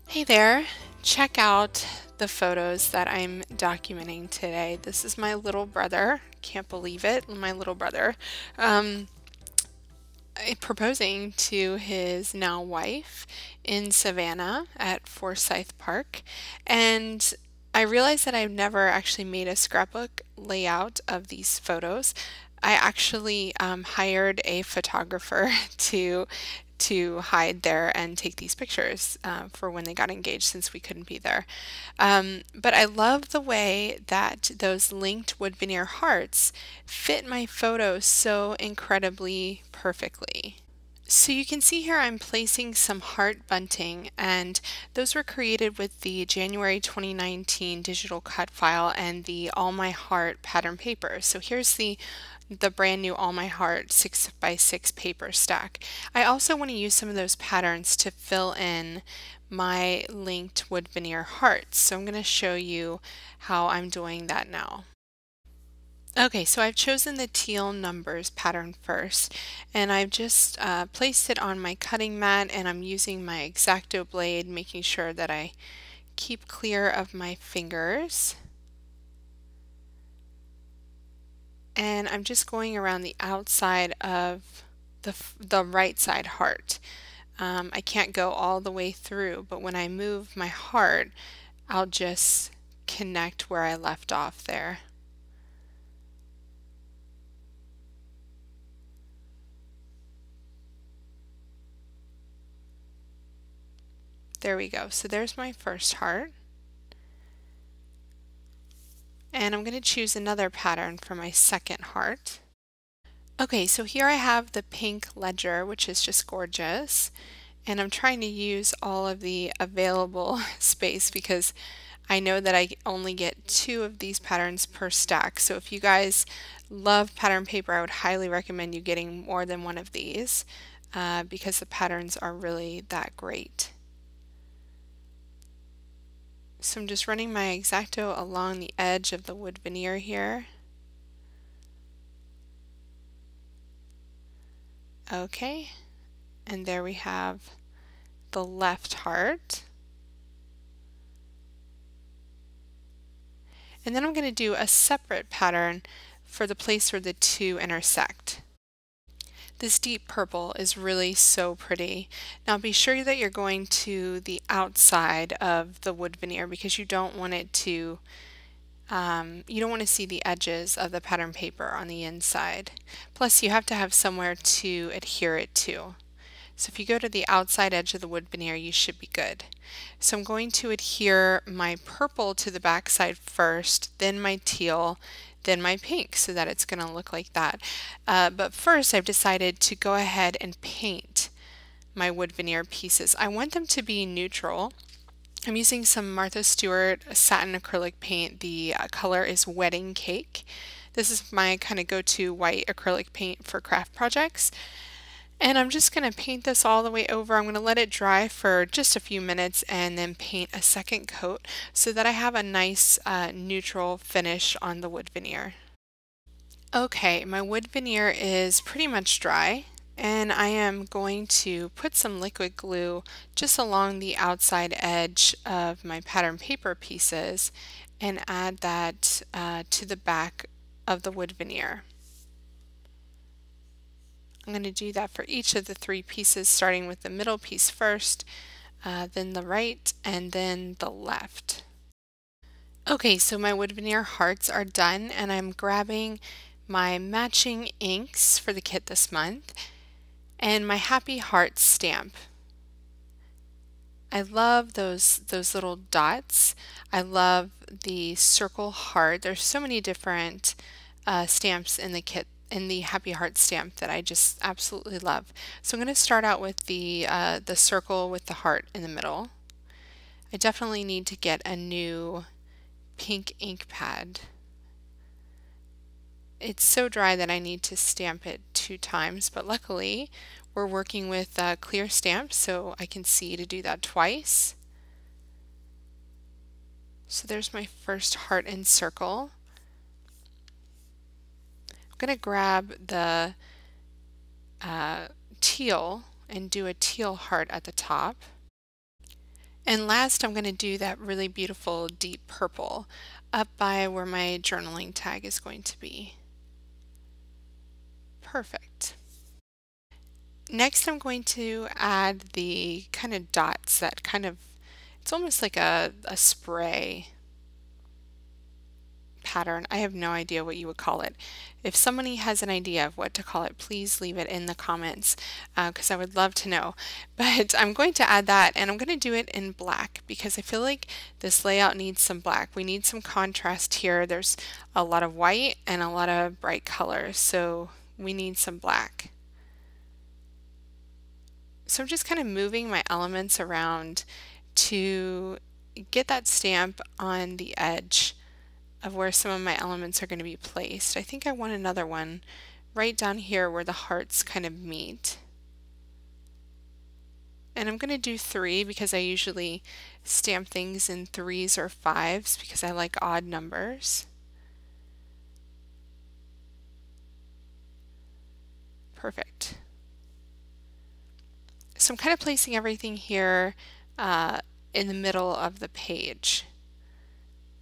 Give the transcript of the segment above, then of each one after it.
Hey there, check out the photos that I'm documenting today. This is my little brother, can't believe it, my little brother, um, proposing to his now wife in Savannah at Forsyth Park. And I realized that I've never actually made a scrapbook layout of these photos. I actually hired a photographer to hide there and take these pictures for when they got engaged since we couldn't be there. But I love the way that those linked wood veneer hearts fit my photos so incredibly perfectly. So you can see here I'm placing some heart bunting, and those were created with the January 2019 digital cut file and the All My Heart pattern paper. So here's the brand new All My Heart 6x6 paper stack. I also want to use some of those patterns to fill in my linked wood veneer hearts. So I'm going to show you how I'm doing that now. Okay, so I've chosen the teal numbers pattern first, and I've just placed it on my cutting mat, and I'm using my exacto blade, making sure that I keep clear of my fingers. And I'm just going around the outside of the right side heart. I can't go all the way through, but when I move my heart, I'll just connect where I left off there. There we go. So there's my first heart. And I'm going to choose another pattern for my second heart. Okay, so here I have the pink ledger, which is just gorgeous. And I'm trying to use all of the available space because I know that I only get 2 of these patterns per stack. So if you guys love pattern paper, I would highly recommend you getting more than one of these because the patterns are really that great. So I'm just running my exacto along the edge of the wood veneer here. Okay, and there we have the left heart. And then I'm going to do a separate pattern for the place where the two intersect. This deep purple is really so pretty. Now be sure that you're going to the outside of the wood veneer because you don't want it to you don't want to see the edges of the pattern paper on the inside. Plus you have to have somewhere to adhere it to. So if you go to the outside edge of the wood veneer, you should be good. So I'm going to adhere my purple to the back side first, then my teal, then my pink, so that it's going to look like that. But first I've decided to go ahead and paint my wood veneer pieces. I want them to be neutral. I'm using some Martha Stewart satin acrylic paint. The color is Wedding Cake. This is my kind of go-to white acrylic paint for craft projects. And I'm just going to paint this all the way over. I'm going to let it dry for just a few minutes and then paint a second coat so that I have a nice neutral finish on the wood veneer. Okay, my wood veneer is pretty much dry, and I am going to put some liquid glue just along the outside edge of my pattern paper pieces and add that to the back of the wood veneer. I'm going to do that for each of the 3 pieces, starting with the middle piece first, then the right, and then the left. Okay, so my wood veneer hearts are done, and I'm grabbing my matching inks for the kit this month and my Happy Heart stamp. I love those little dots. I love the circle heart. There's so many different stamps in the kit, in the Happy Heart stamp, that I just absolutely love. So I'm going to start out with the circle with the heart in the middle. I definitely need to get a new pink ink pad. It's so dry that I need to stamp it 2 times, but luckily we're working with clear stamps, so I can see to do that twice. So there's my first heart and circle. I'm going to grab the teal and do a teal heart at the top. And last, I'm going to do that really beautiful deep purple up by where my journaling tag is going to be. Perfect. Next, I'm going to add the kind of dots that it's almost like a spray pattern. I have no idea what you would call it. If somebody has an idea of what to call it, please leave it in the comments because I would love to know. But I'm going to add that, and I'm going to do it in black because I feel like this layout needs some black. We need some contrast here. There's a lot of white and a lot of bright colors, so we need some black. So I'm just kind of moving my elements around to get that stamp on the edge of where some of my elements are going to be placed. I think I want another one right down here where the hearts kind of meet. And I'm going to do 3 because I usually stamp things in 3s or 5s because I like odd numbers. Perfect. So I'm kind of placing everything here in the middle of the page.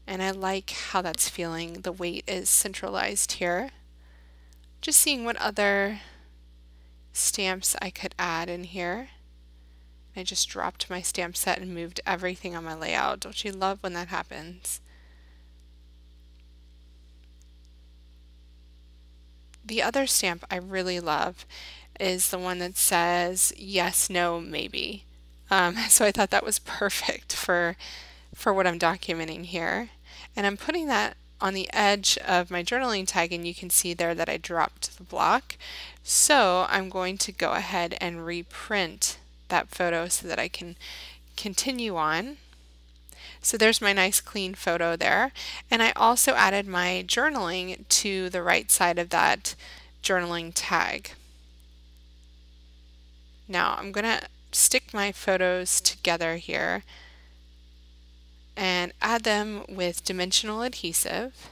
And I like how that's feeling. The weight is centralized here. Just seeing what other stamps I could add in here. I just dropped my stamp set and moved everything on my layout. Don't you love when that happens? The other stamp I really love is the one that says yes, no, maybe. So I thought that was perfect for what I'm documenting here. And I'm putting that on the edge of my journaling tag, and you can see there that I dropped the block. So I'm going to go ahead and reprint that photo so that I can continue on. So there's my nice clean photo there. And I also added my journaling to the right side of that journaling tag. Now I'm going to stick my photos together here and add them with dimensional adhesive.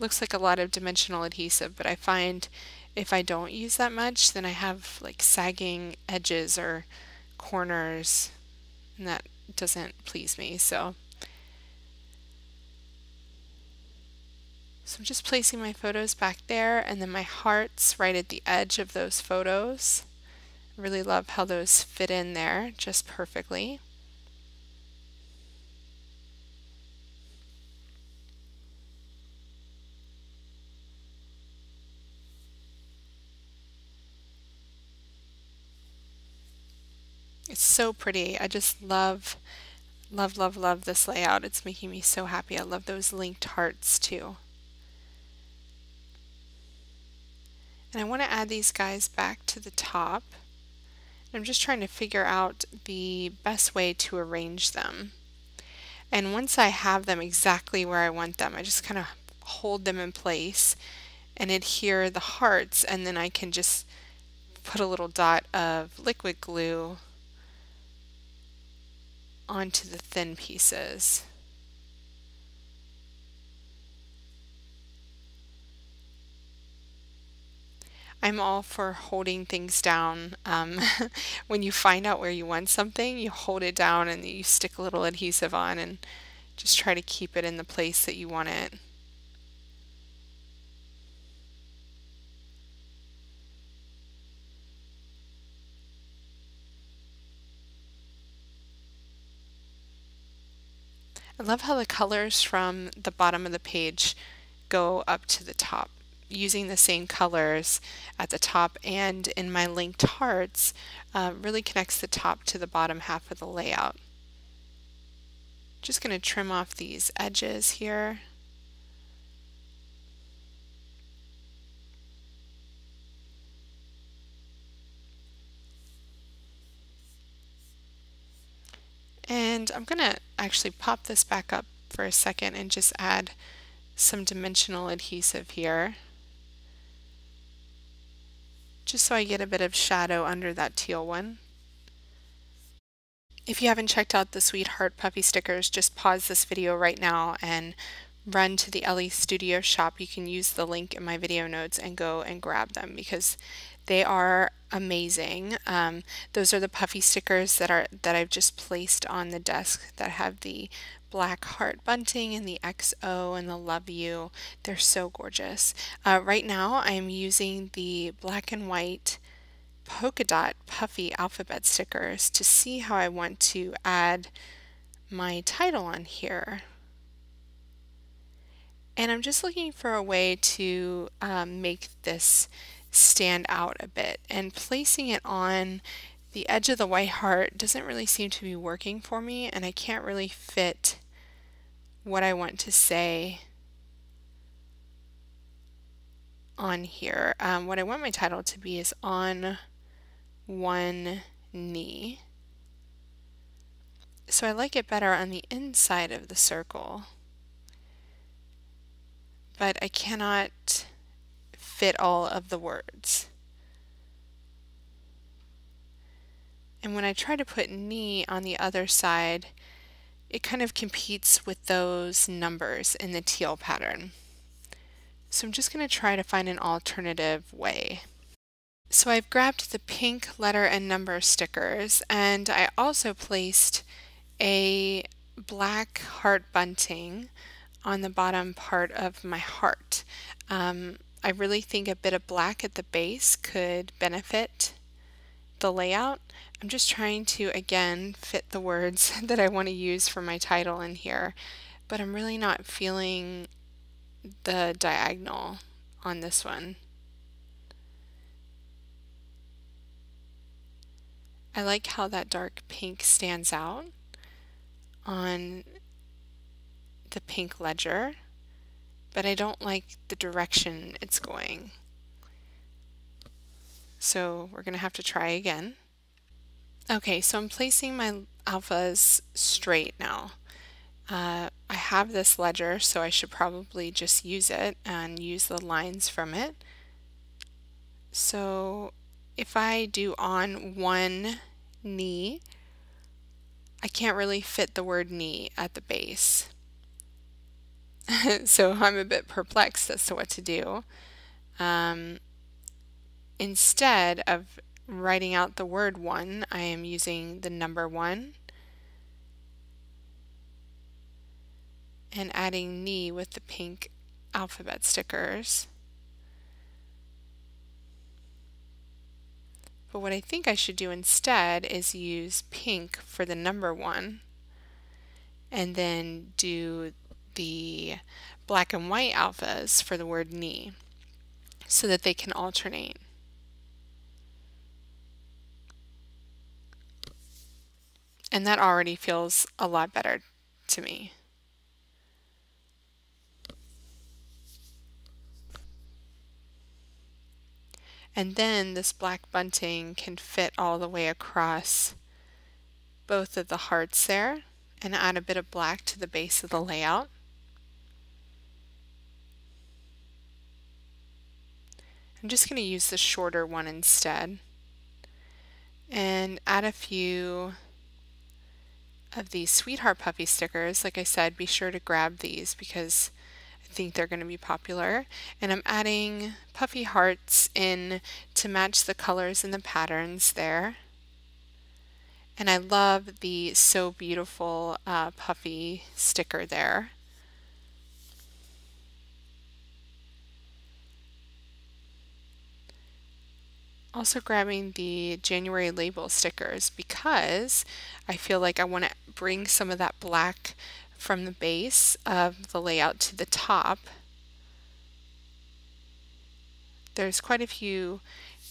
Looks like a lot of dimensional adhesive, but I find if I don't use that much, then I have like sagging edges or corners, and that doesn't please me. So I'm just placing my photos back there, and then my hearts right at the edge of those photos. I really love how those fit in there just perfectly. It's so pretty. I just love this layout. It's making me so happy. I love those linked hearts too. And I want to add these guys back to the top. I'm just trying to figure out the best way to arrange them. And once I have them exactly where I want them, I just kind of hold them in place and adhere the hearts, and then I can just put a little dot of liquid glue onto the thin pieces. I'm all for holding things down. When you find out where you want something, you hold it down and you stick a little adhesive on and just try to keep it in the place that you want it. I love how the colors from the bottom of the page go up to the top. Using the same colors at the top and in my linked hearts really connects the top to the bottom half of the layout. Just going to trim off these edges here. And I'm going to actually pop this back up for a second and just add some dimensional adhesive here, just so I get a bit of shadow under that teal one. If you haven't checked out the Sweetheart Puppy stickers, just pause this video right now and run to the LE Studio shop, you can use the link in my video notes and go and grab them because they are amazing. Those are the puffy stickers that I've just placed on the desk that have the black heart bunting and the XO and the love you. They're so gorgeous. Right now I'm using the black and white polka dot puffy alphabet stickers to see how I want to add my title on here. And I'm just looking for a way to make this stand out a bit, and placing it on the edge of the white heart doesn't really seem to be working for me, and I can't really fit what I want to say on here. What I want my title to be is on one knee. So I like it better on the inside of the circle, but I cannot fit all of the words. And when I try to put knee on the other side, it kind of competes with those numbers in the teal pattern. So I'm just going to try to find an alternative way. So I've grabbed the pink letter and number stickers, and I also placed a black heart bunting on the bottom part of my heart. I really think a bit of black at the base could benefit the layout. I'm just trying to again fit the words that I want to use for my title in here, but I'm really not feeling the diagonal on this one. I like how that dark pink stands out on the pink ledger, but I don't like the direction it's going. So we're going to have to try again. Okay, so I'm placing my alphas straight now. I have this ledger, so I should probably just use it and use the lines from it. So if I do on one knee, I can't really fit the word knee at the base. So I'm a bit perplexed as to what to do. Instead of writing out the word one, I am using the number 1 and adding knee with the pink alphabet stickers. But what I think I should do instead is use pink for the number 1 and then do the black and white alphas for the word knee so that they can alternate. And that already feels a lot better to me. And then this black bunting can fit all the way across both of the hearts there and add a bit of black to the base of the layout. I'm just going to use the shorter one instead and add a few of these Sweetheart Puffy stickers. Like I said, be sure to grab these because I think they're going to be popular. And I'm adding puffy hearts in to match the colors and the patterns there. And I love the So Beautiful puffy sticker there. Also grabbing the January label stickers because I feel like I want to bring some of that black from the base of the layout to the top. There's quite a few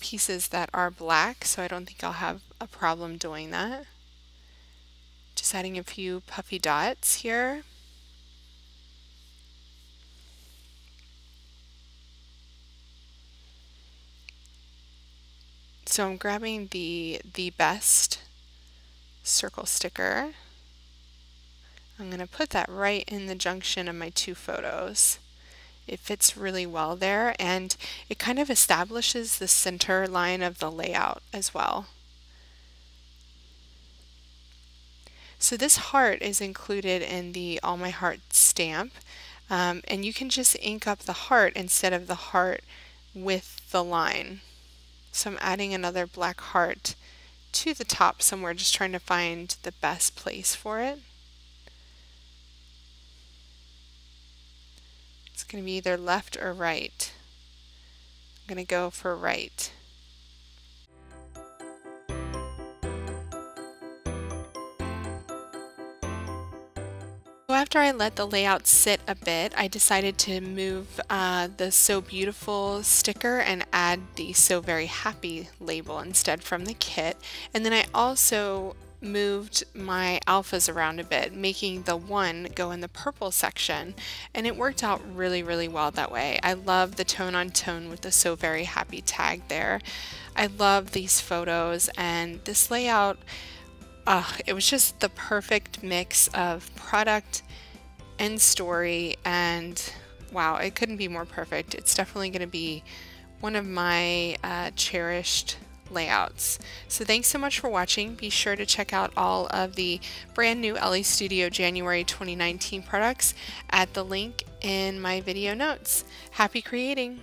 pieces that are black, so I don't think I'll have a problem doing that. Just adding a few puffy dots here. So I'm grabbing the Best circle sticker. I'm going to put that right in the junction of my two photos. It fits really well there, and it kind of establishes the center line of the layout as well. So this heart is included in the All My Heart stamp. And you can just ink up the heart instead of the heart with the line. So I'm adding another black heart to the top somewhere, just trying to find the best place for it. It's going to be either left or right. I'm going to go for right. So after I let the layout sit a bit, I decided to move the So Beautiful sticker and add the So Very Happy label instead from the kit. And then I also moved my alphas around a bit, making the 1 go in the purple section, and it worked out really, really well that way. I love the tone on tone with the So Very Happy tag there. I love these photos, and this layout, it was just the perfect mix of product and story, and wow, it couldn't be more perfect. It's definitely going to be one of my cherished layouts. So thanks so much for watching. Be sure to check out all of the brand new LA Studio January 2019 products at the link in my video notes. Happy creating!